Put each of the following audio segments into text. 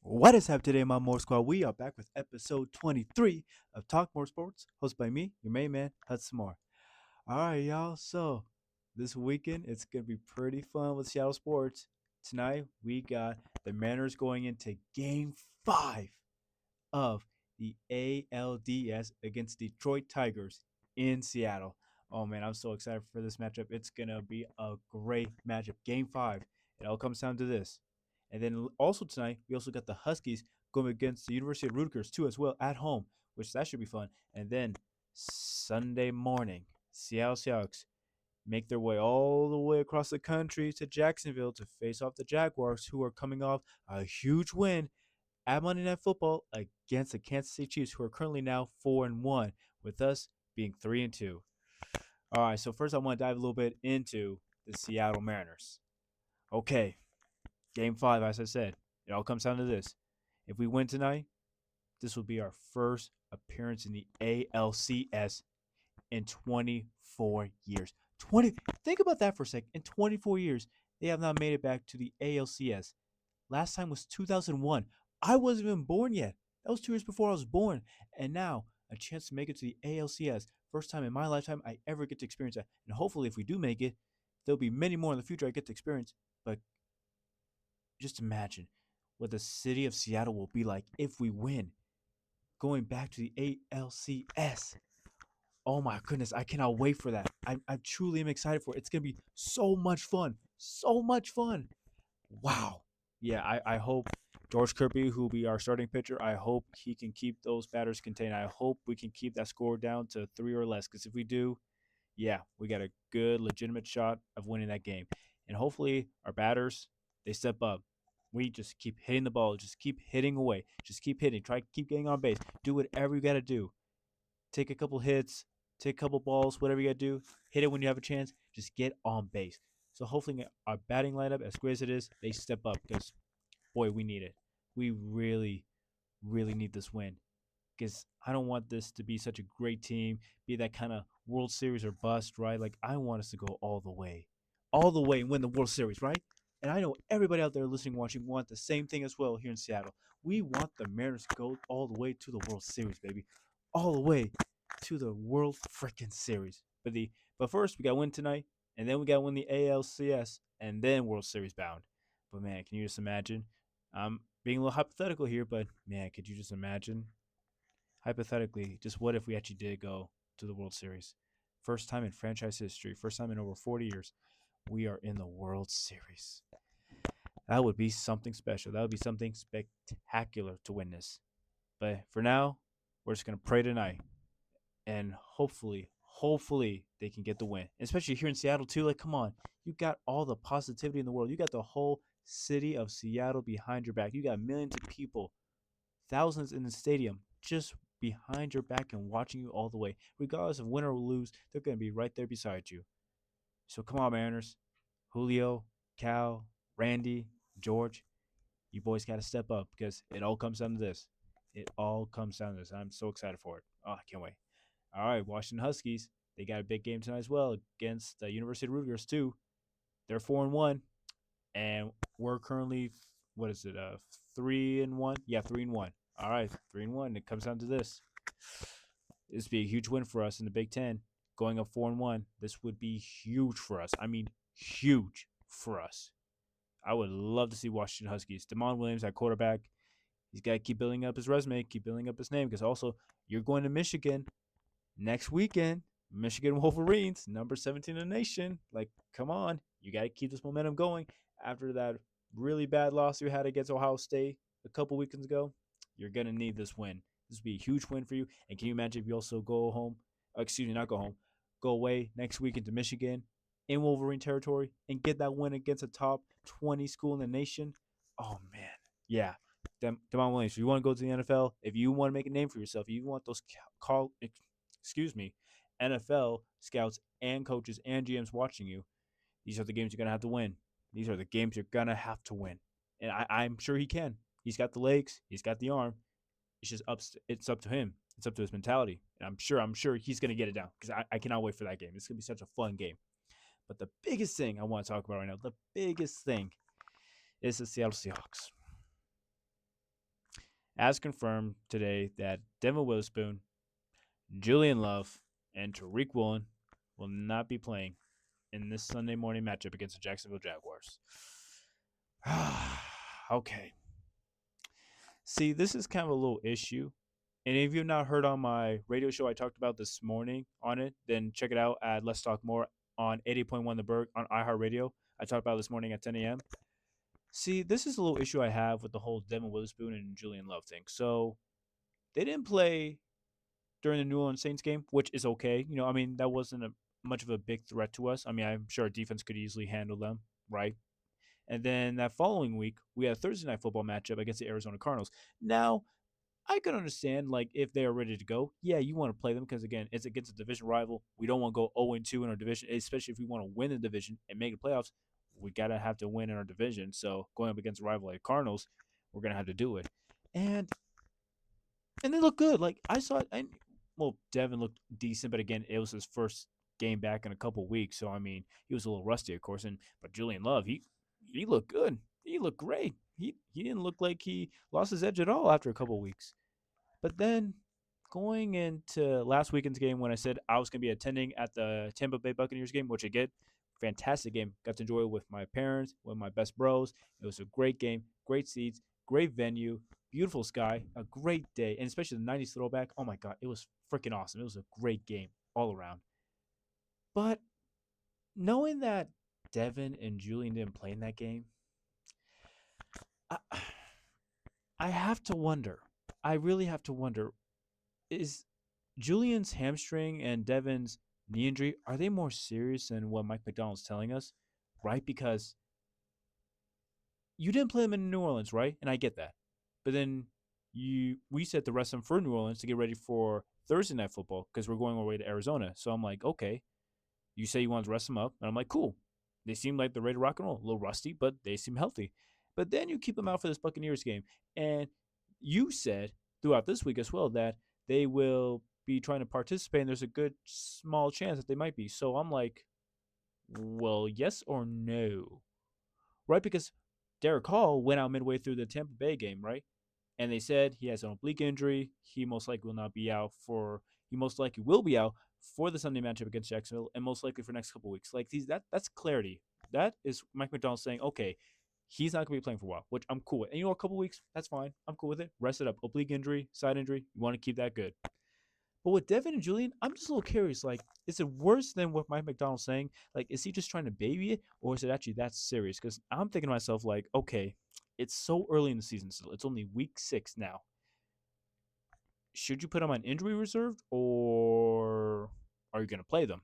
What is up today, my More Squad? We are back with episode 23 of Talk More Sports, hosted by me, your main man, Hudson Moore. All right, y'all. So this weekend, it's going to be pretty fun with Seattle sports. Tonight, we got the Mariners going into game 5 of the ALDS against Detroit Tigers in Seattle. Oh, man, I'm so excited for this matchup. It's going to be a great matchup. Game 5. It all comes down to this. And then also tonight, we also got the Huskies going against the University of Rutgers too as well at home, which that should be fun. And then Sunday morning, Seattle Seahawks make their way all the way across the country to Jacksonville to face off the Jaguars, who are coming off a huge win at Monday Night Football against the Kansas City Chiefs, who are currently now 4-1, with us being 3-2. All right, so first I want to dive a little bit into the Seattle Mariners. Okay, Game 5, as I said, it all comes down to this. If we win tonight, this will be our first appearance in the ALCS in 24 years. 20. Think about that for a sec. In 24 years, they have not made it back to the ALCS. Last time was 2001. I wasn't even born yet. That was 2 years before I was born. And now, a chance to make it to the ALCS. First time in my lifetime I ever get to experience that. And hopefully, if we do make it, there'll be many more in the future I get to experience. But just imagine what the city of Seattle will be like if we win. Going back to the ALCS. Oh my goodness, I cannot wait for that. I truly am excited for it. It's going to be so much fun. So much fun. Wow. Yeah, I hope George Kirby, who will be our starting pitcher, I hope he can keep those batters contained. I hope we can keep that score down to 3 or less, because if we do, yeah, we got a good, legitimate shot of winning that game. And hopefully our batters, they step up. We just keep hitting the ball, just keep hitting away, just keep hitting, try to keep getting on base. Do whatever you got to do. Take a couple hits, take a couple balls, whatever you got to do. Hit it when you have a chance. Just get on base. So hopefully our batting lineup, as great as it is, they step up because, boy, we need it. We really, really need this win because I don't want this to be such a great team, be that kind of World Series or bust, right? Like, I want us to go all the way and win the World Series, right? And I know everybody out there listening, watching, want the same thing as well here in Seattle. We want the Mariners to go all the way to the World Series, baby, all the way to the World freaking Series. But first we got to win tonight, and then we got to win the ALCS, and then World Series bound. But man, can you just imagine? I'm being a little hypothetical here, but man, could you just imagine hypothetically, just what if we actually did go to the World Series? First time in franchise history, first time in over 40 years, we are in the World Series. That would be something special. That would be something spectacular to witness. But for now, we're just going to pray tonight. And hopefully, they can get the win. Especially here in Seattle, too. Like, come on. You got all the positivity in the world. You got the whole city of Seattle behind your back. You got millions of people, thousands in the stadium, just behind your back and watching you all the way. Regardless of win or lose, they're going to be right there beside you. So come on, Mariners. Julio, Cal, Randy, George, you boys got to step up because it all comes down to this. It all comes down to this. I'm so excited for it. Oh, I can't wait. All right, Washington Huskies. They got a big game tonight as well against the University of Rutgers too. They're 4-1, and we're currently, what is it? 3-1. Yeah, 3-1. All right, 3-1. It comes down to this. This would be a huge win for us in the Big Ten. Going up 4-1, this would be huge for us. I mean, huge for us. I would love to see Washington Huskies. Damon Williams at quarterback. He's got to keep building up his resume, keep building up his name, because also you're going to Michigan next weekend. Michigan Wolverines, number 17 in the nation. Like, come on. You got to keep this momentum going after that really bad loss you had against Ohio State a couple weekends ago. You're going to need this win. This would be a huge win for you. And can you imagine if you also go home, excuse me, not go home, go away next week into Michigan in Wolverine territory and get that win against a top 20 school in the nation? Oh, man. Yeah. Devon Williams, if you want to go to the NFL, if you want to make a name for yourself, if you want those NFL scouts and coaches and GMs watching you, these are the games you're going to have to win. These are the games you're going to have to win. And I'm sure he can. He's got the legs. He's got the arm. It's up to him. It's up to his mentality. And I'm sure he's going to get it down because I cannot wait for that game. It's going to be such a fun game. But the biggest thing I want to talk about right now, the biggest thing is the Seattle Seahawks. as confirmed today that Devon Witherspoon, Julian Love, and Tariq Woolen will not be playing in this Sunday morning matchup against the Jacksonville Jaguars. Okay. See, this is kind of a little issue. And if you've not heard on my radio show I talked about this morning on it, then check it out at Let's Talk More on 80.1 The Berg on iHeartRadio. I talked about it this morning at 10 a.m. See, this is a little issue I have with the whole Devin Witherspoon and Julian Love thing. So they didn't play during the New Orleans Saints game, which is okay. I mean, that wasn't much of a big threat to us. I mean, I'm sure our defense could easily handle them, right? And then that following week, we had a Thursday night football matchup against the Arizona Cardinals. Now, I can understand, like, if they are ready to go, yeah, you want to play them because, again, it's against a division rival. We don't want to go 0-2 in our division, especially if we want to win the division and make the playoffs. We got to have to win in our division. So going up against a rival like Cardinals, we're going to have to do it. And they look good. Like, I saw it. Well, Devin looked decent, but again, it was his first game back in a couple weeks. So, I mean, he was a little rusty, of course. But Julian Love, he looked good. He looked great. He didn't look like he lost his edge at all after a couple weeks. But then going into last weekend's game when I said I was going to be attending at the Tampa Bay Buccaneers game, which I get, fantastic game. Got to enjoy it with my parents, with my best bros. It was a great game, great seats, great venue, beautiful sky, a great day, and especially the 90s throwback. Oh my God, it was freaking awesome. It was a great game all around. But knowing that Devin and Julian didn't play in that game, I, I have to wonder. I really have to wonder, is Julian's hamstring and Devin's knee injury, are they more serious than what Mike McDonald's telling us? Right? Because you didn't play them in New Orleans, right? And I get that. But then we set the rest of them for New Orleans to get ready for Thursday night football because we're going our way to Arizona. So I'm like, okay, you say you want to rest them up. And I'm like, cool. They seem like they're ready to rock and roll. A little rusty, but they seem healthy. But then you keep them out for this Buccaneers game. And you said throughout this week as well that they will be trying to participate, and there's a good small chance that they might be. So I'm like, well, yes or no? Right? Because Derek Hall went out midway through the Tampa Bay game, right? And they said he has an oblique injury. He most likely will not be out for. He most likely will be out for the Sunday matchup against Jacksonville, and most likely for the next couple of weeks. Like that's clarity. That is Mike McDonald saying, okay, he's not going to be playing for a while, which I'm cool with. And a couple of weeks, that's fine. I'm cool with it. Rest it up. Oblique injury, side injury. You want to keep that good. But with Devin and Julian, I'm just a little curious. Like, is it worse than what Mike McDonald's saying? Like, is he just trying to baby it, or is it actually that serious? Because I'm thinking to myself, like, okay, it's so early in the season still. It's only week 6 now. Should you put them on injury reserve, or are you going to play them?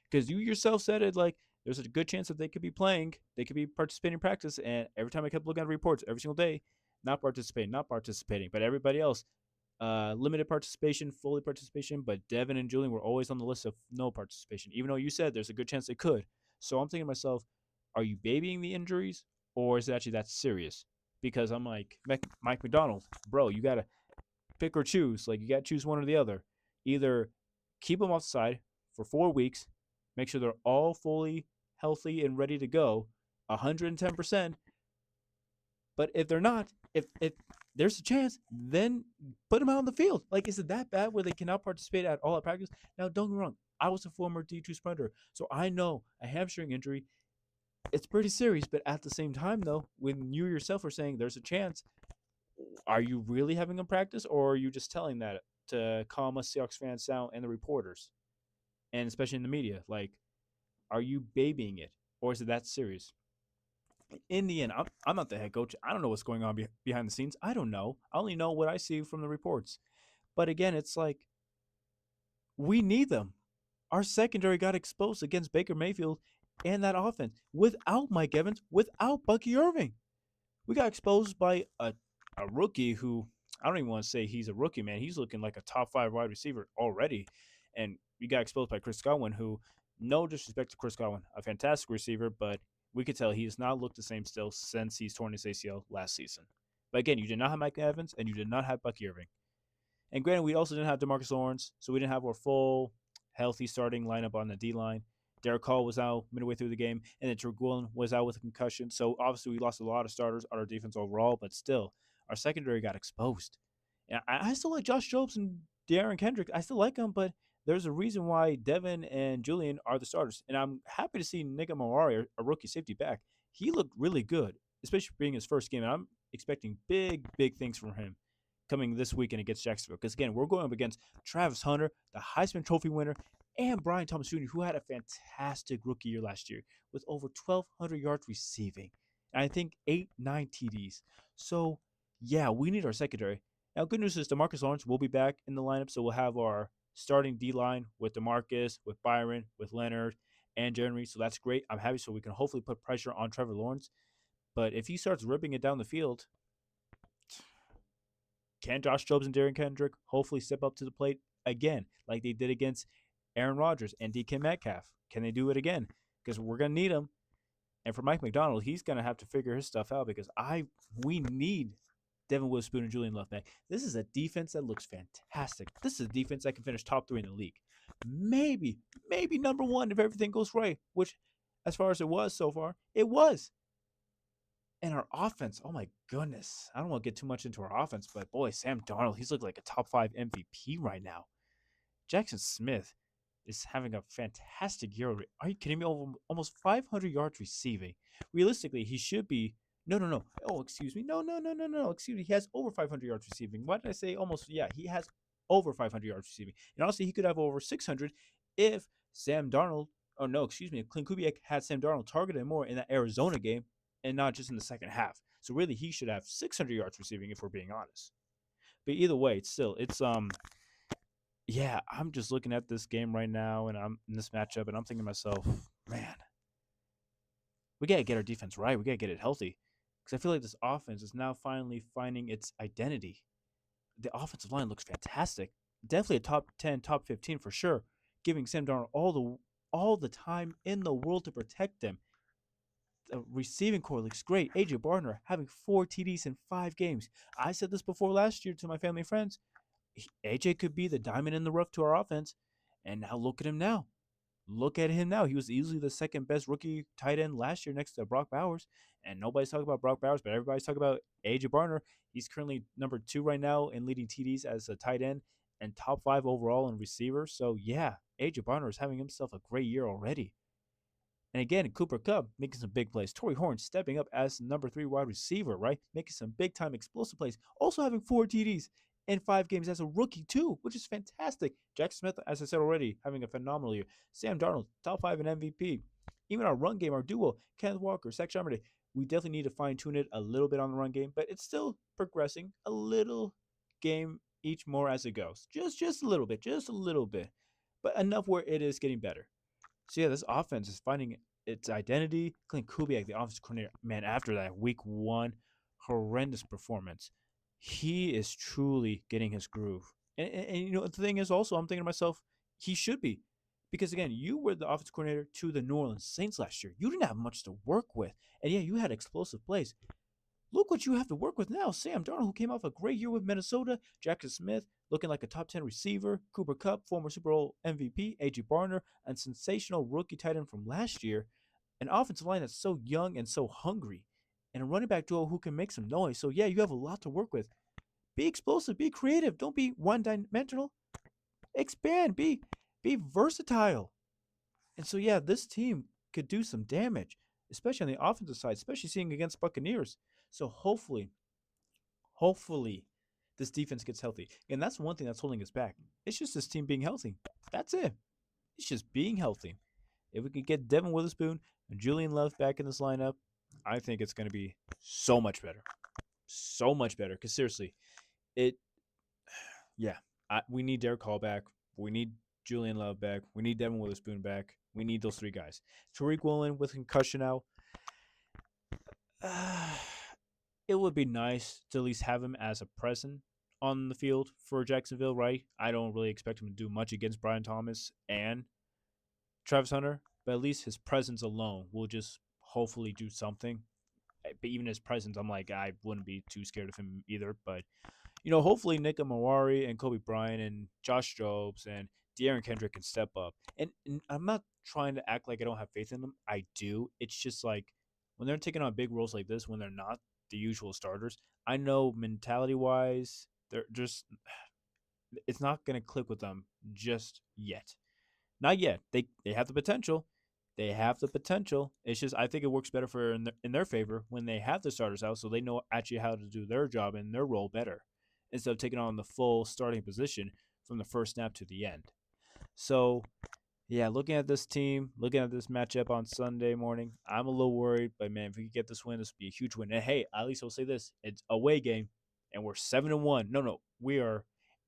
Because you yourself said it, like, there's a good chance that they could be playing, they could be participating in practice. And every time I kept looking at the reports every single day, not participating, not participating. But everybody else, limited participation, fully participation, but Devin and Julian were always on the list of no participation, even though you said there's a good chance they could. So I'm thinking to myself, are you babying the injuries, or is it actually that serious? Because I'm like, Mike McDonald, bro, you got to pick or choose. Like, you got to choose one or the other. Either keep them off the side for 4 weeks, make sure they're all fully healthy and ready to go, 110%, but if they're not, if there's a chance, then put them out on the field. Like, is it that bad where they cannot participate at all at practice? Now, don't get me wrong. I was a former D2 sprinter, so I know a hamstring injury, it's pretty serious. But at the same time, though, when you yourself are saying there's a chance, are you really having a practice, or are you just telling that to calm us Seahawks fans down and the reporters, and especially in the media? Like, are you babying it, or is it that serious? In the end, I'm not the head coach. I don't know what's going on behind the scenes. I don't know. I only know what I see from the reports. But again, it's like we need them. Our secondary got exposed against Baker Mayfield and that offense without Mike Evans, without Bucky Irving. We got exposed by a rookie who I don't even want to say he's a rookie, man. He's looking like a top 5 wide receiver already. And we got exposed by Chris Godwin, who, no disrespect to Chris Godwin, a fantastic receiver, but we could tell he has not looked the same still since he's torn his ACL last season. But again, you did not have Mike Evans and you did not have Bucky Irving. And granted, we also didn't have DeMarcus Lawrence, so we didn't have our full, healthy starting lineup on the D line. Derek Hall was out midway through the game, and then Tariq Woolen was out with a concussion. So obviously, we lost a lot of starters on our defense overall, but still, our secondary got exposed. And I still like Josh Jobs and De'Aaron Kendrick. I still like them, but there's a reason why Devon and Julian are the starters. And I'm happy to see Nick Mawari, a rookie safety, back. He looked really good, especially being his first game. And I'm expecting big, big things from him coming this weekend against Jacksonville. Because again, we're going up against Travis Hunter, the Heisman Trophy winner, and Brian Thomas Jr., who had a fantastic rookie year last year with over 1,200 yards receiving. And I think 8, 9 TDs. So, yeah, we need our secondary. Now, good news is DeMarcus Lawrence will be back in the lineup, so we'll have our starting D line with DeMarcus, with Byron, with Leonard, and Jeremy. So that's great. I'm happy so we can hopefully put pressure on Trevor Lawrence. But if he starts ripping it down the field, can Josh Jobs and Darren Kendrick hopefully step up to the plate again, like they did against Aaron Rodgers and DK Metcalf? Can they do it again? Because we're gonna need them. And for Mike McDonald, he's gonna have to figure his stuff out because we need Devon Witherspoon and Julian Love back. This is a defense that looks fantastic. This is a defense that can finish top 3 in the league. Maybe, maybe number 1 if everything goes right, which, as far as it was so far, it was. And our offense, oh my goodness. I don't want to get too much into our offense, but boy, Sam Darnold, he's looking like a top 5 MVP right now. Jackson Smith is having a fantastic year. Are you kidding me? Almost 500 yards receiving. Realistically, he should be. No, no, no. Oh, excuse me. No, no, no, no, no. Excuse me. He has over 500 yards receiving. Why did I say almost? Yeah, he has over 500 yards receiving. And honestly, he could have over 600 if Sam Darnold. Oh no, excuse me. Clint Kubiak had Sam Darnold targeted more in that Arizona game, and not just in the second half. So really, he should have 600 yards receiving if we're being honest. But either way, it's yeah, I'm just looking at this game right now, and I'm in this matchup, and I'm thinking to myself, man, we gotta get our defense right. We gotta get it healthy, because I feel like this offense is now finally finding its identity. The offensive line looks fantastic, definitely a top 10, top 15 for sure, giving Sam Darnold all the time in the world to protect them. The receiving core looks great. AJ Barner having 4 TDs in 5 games. I said this before last year to my family and friends. AJ could be the diamond in the rough to our offense, and now look at him now. Look at him now. He was easily the second best rookie tight end last year next to Brock Bowers. And nobody's talking about Brock Bowers, but everybody's talking about AJ Barner. He's currently number 2 right now in leading TDs as a tight end and top 5 overall in receivers. So, yeah, AJ Barner is having himself a great year already. And again, Cooper Kupp making some big plays. Torrey Horn stepping up as number 3 wide receiver, right? Making some big time explosive plays. Also having 4 TDs in 5 games as a rookie, too, which is fantastic. Jackson Smith, as I said already, having a phenomenal year. Sam Darnold, top 5 in MVP. Even our run game, our duo, Kenneth Walker, Zach Charbonnet, we definitely need to fine tune it a little bit on the run game, but it's still progressing a little game each more as it goes. Just a little bit, just a little bit. But enough where it is getting better. So yeah, this offense is finding its identity. Clint Kubiak, the offensive coordinator, man, after that week 1 horrendous performance, he is truly getting his groove. And you know the thing is also, I'm thinking to myself, he should be, because again, you were the offensive coordinator to the New Orleans Saints last year. You didn't have much to work with, and yeah, you had explosive plays. Look what you have to work with now. Sam Darnold, who came off a great year with Minnesota. Jackson Smith, looking like a top 10 receiver. Cooper Kupp, former Super Bowl MVP. A.J. Barner, and sensational rookie tight end from last year. An offensive line that's so young and so hungry. And a running back duo who can make some noise. So, yeah, you have a lot to work with. Be explosive. Be creative. Don't be one-dimensional. Expand. Be versatile. And so, yeah, this team could do some damage, especially on the offensive side, especially seeing against Buccaneers. So hopefully, this defense gets healthy. And that's one thing that's holding us back. It's just this team being healthy. That's it. It's just being healthy. If we could get Devon Witherspoon and Julian Love back in this lineup, I think it's going to be so much better. So much better. Because seriously, it, yeah, we need Derek Hall back. We need Julian Love back. We need Devon Witherspoon back. We need those 3 guys. Tariq Woolen with concussion now. It would be nice to at least have him as a present on the field for Jacksonville, right? I don't really expect him to do much against Brian Thomas and Travis Hunter, but at least his presence alone will just hopefully do something. But even his presence, I'm like, I wouldn't be too scared of him either. But, hopefully Nick Mawari and Kobe Bryant and Josh Jobs and De'Aaron Kendrick can step up. And I'm not trying to act like I don't have faith in them. I do. It's just like when they're taking on big roles like this, when they're not the usual starters, I know mentality wise, they're just it's not going to click with them just yet. Not yet. They have the potential. They have the potential. It's just I think it works better for in their favor when they have the starters out, so they know actually how to do their job and their role better, instead of taking on the full starting position from the first snap to the end. So yeah, looking at this team, looking at this matchup on Sunday morning, I'm a little worried. But man, if we could get this win, this would be a huge win. And hey, at least I'll say this: it's away game, and we're 7-1. No, we are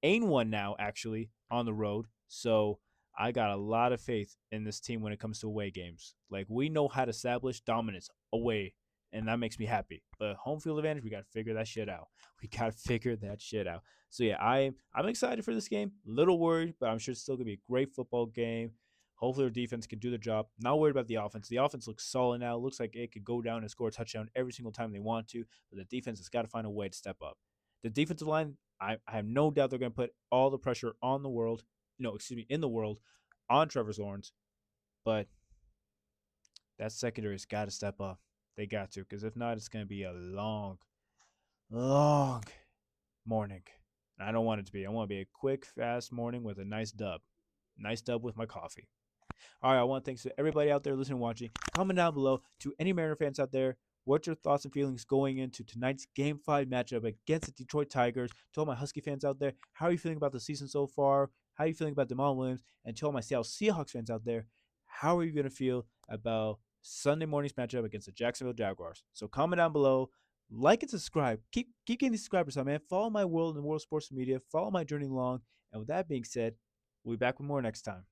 8-1 now, actually, on the road. So I got a lot of faith in this team when it comes to away games. Like we know how to establish dominance away, and that makes me happy. But home field advantage, we got to figure that shit out. We got to figure that shit out. So yeah, I'm excited for this game. Little worried, but I'm sure it's still gonna be a great football game. Hopefully, our defense can do the job. Not worried about the offense. The offense looks solid now. Looks like it could go down and score a touchdown every single time they want to. But the defense has got to find a way to step up. The defensive line, I have no doubt they're going to put all the pressure on the world. No, excuse me, in the world, on Trevor Lawrence. But that secondary's got to step up. They got to, because if not, it's going to be a long, long morning. And I don't want it to be. I want it to be a quick, fast morning with a nice dub. Nice dub with my coffee. All right, I want to thanks to everybody out there listening and watching. Comment down below to any Mariner fans out there. What's your thoughts and feelings going into tonight's Game 5 matchup against the Detroit Tigers? To all my Husky fans out there, how are you feeling about the season so far? How are you feeling about Jamal Williams? And to all my Seattle Seahawks fans out there, how are you going to feel about Sunday morning's matchup against the Jacksonville Jaguars? So comment down below, like and subscribe. Keep getting these subscribers on, man. Follow my world and world sports media. Follow my journey along. And with that being said, we'll be back with more next time.